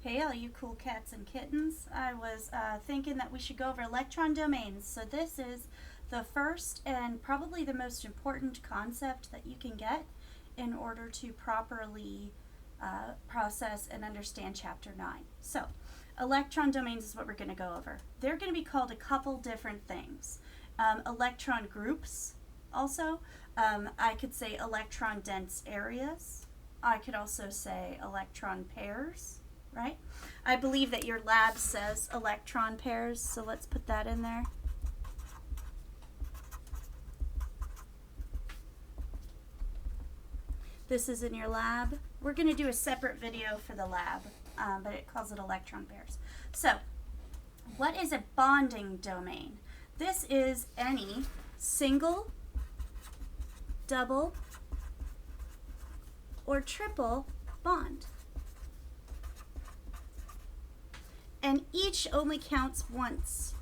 Hey all you cool cats and kittens. I was thinking that we should go over electron domains. So this is the first and probably the most important concept that you can get in order to properly process and understand Chapter 9. So electron domains is what we're going to go over. They're going to be called a couple different things. Electron groups also. I could say electron dense areas. I could also say electron pairs. Right? I believe that your lab says electron pairs, so let's put that in there. This is in your lab. We're going to do a separate video for the lab, but it calls it electron pairs. So, what is a bonding domain? This is any single, double, or triple bond. And each only counts once.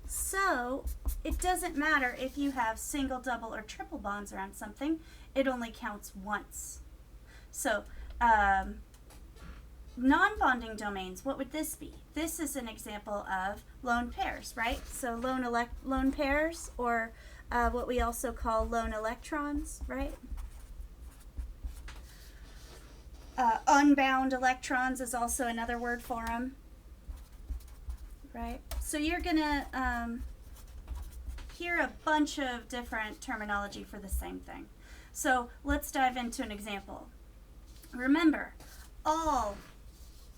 So it doesn't matter if you have single, double, or triple bonds around something, it only counts once. So non-bonding domains, what would this be? This is an example of lone pairs, right? So lone pairs, or what we also call lone electrons, right? Unbound electrons is also another word for them, right? So you're going to hear a bunch of different terminology for the same thing. So let's dive into an example. Remember, all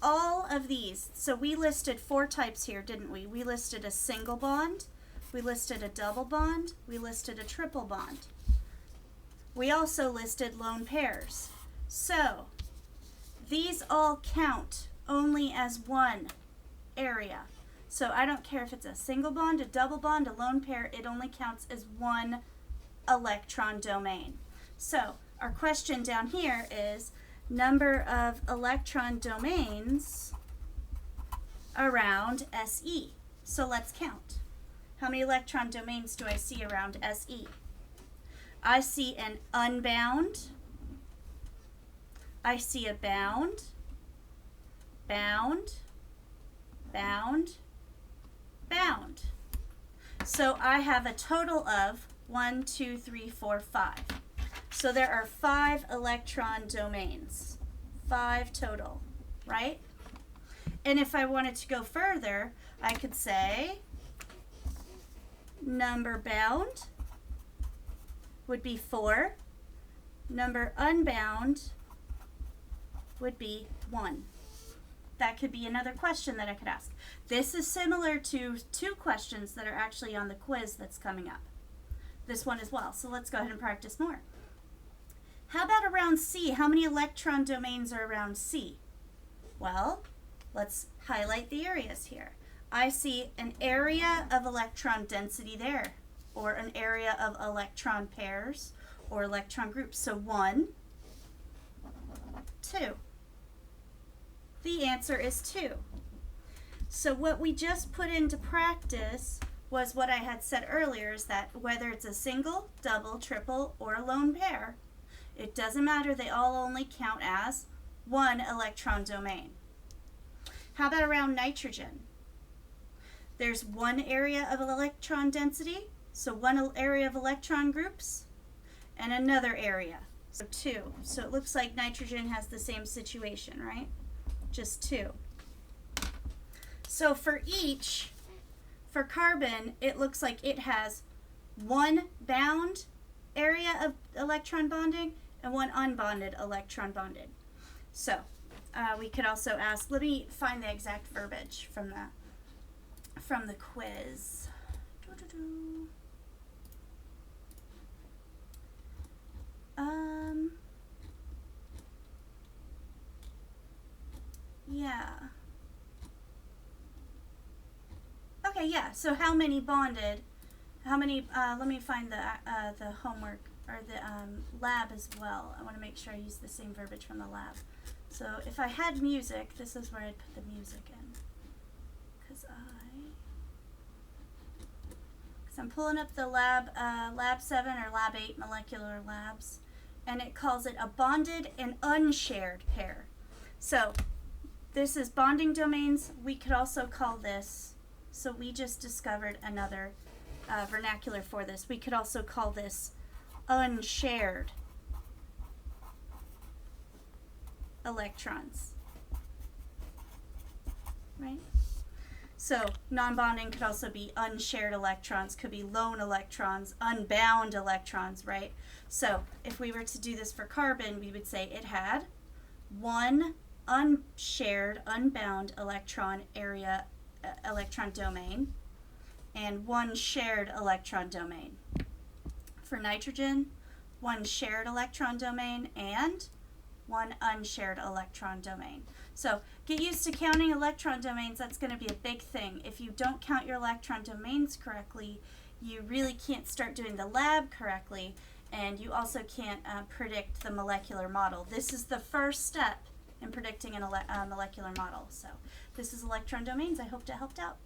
of these, so we listed 4 types here, didn't we? We listed a single bond, we listed a double bond, we listed a triple bond. We also listed lone pairs. So these all count only as one area. So I don't care if it's a single bond, a double bond, a lone pair, it only counts as one electron domain. So our question down here is number of electron domains around SE. So let's count. How many electron domains do I see around SE? I see an unbound, I see a bound, bound, bound, bound. So I have a total of 1, 2, 3, 4, 5. So there are 5 electron domains. 5 total, right? And if I wanted to go further, I could say number bound would be 4. Number unbound would be 1. That could be another question that I could ask. This is similar to 2 questions that are actually on the quiz that's coming up. This one as well. So let's go ahead and practice more. How about around C? How many electron domains are around C? Well, let's highlight the areas here. I see an area of electron density there, or an area of electron pairs, or electron groups. So 1, 2. The answer is 2. So what we just put into practice was what I had said earlier, is that whether it's a single, double, triple, or a lone pair, it doesn't matter, they all only count as one electron domain. How about around nitrogen? There's one area of electron density, so one area of electron groups, and another area. So 2. So it looks like nitrogen has the same situation, right? Just 2. So for carbon, it looks like it has one bound area of electron bonding and one unbonded electron bonded. So we could also ask, let me find the exact verbiage from the quiz. Yeah. Okay, yeah. So how many bonded? How many? Let me find the homework or the lab as well. I want to make sure I use the same verbiage from the lab. So if I had music, this is where I'd put the music in, because I'm pulling up the lab 7 or lab 8 molecular labs, and it calls it a bonded and unshared pair. So this is bonding domains. We could also call this, so we just discovered another vernacular for this. We could also call this unshared electrons, right? So non-bonding could also be unshared electrons, could be lone electrons, unbound electrons, right? So if we were to do this for carbon, we would say it had one unshared, unbound electron area, electron domain, and one shared electron domain. For nitrogen, one shared electron domain and one unshared electron domain. So get used to counting electron domains. That's going to be a big thing. If you don't count your electron domains correctly, you really can't start doing the lab correctly, and you also can't predict the molecular model. This is the first step in predicting a molecular model. So this is Electron Domains. I hope that helped out.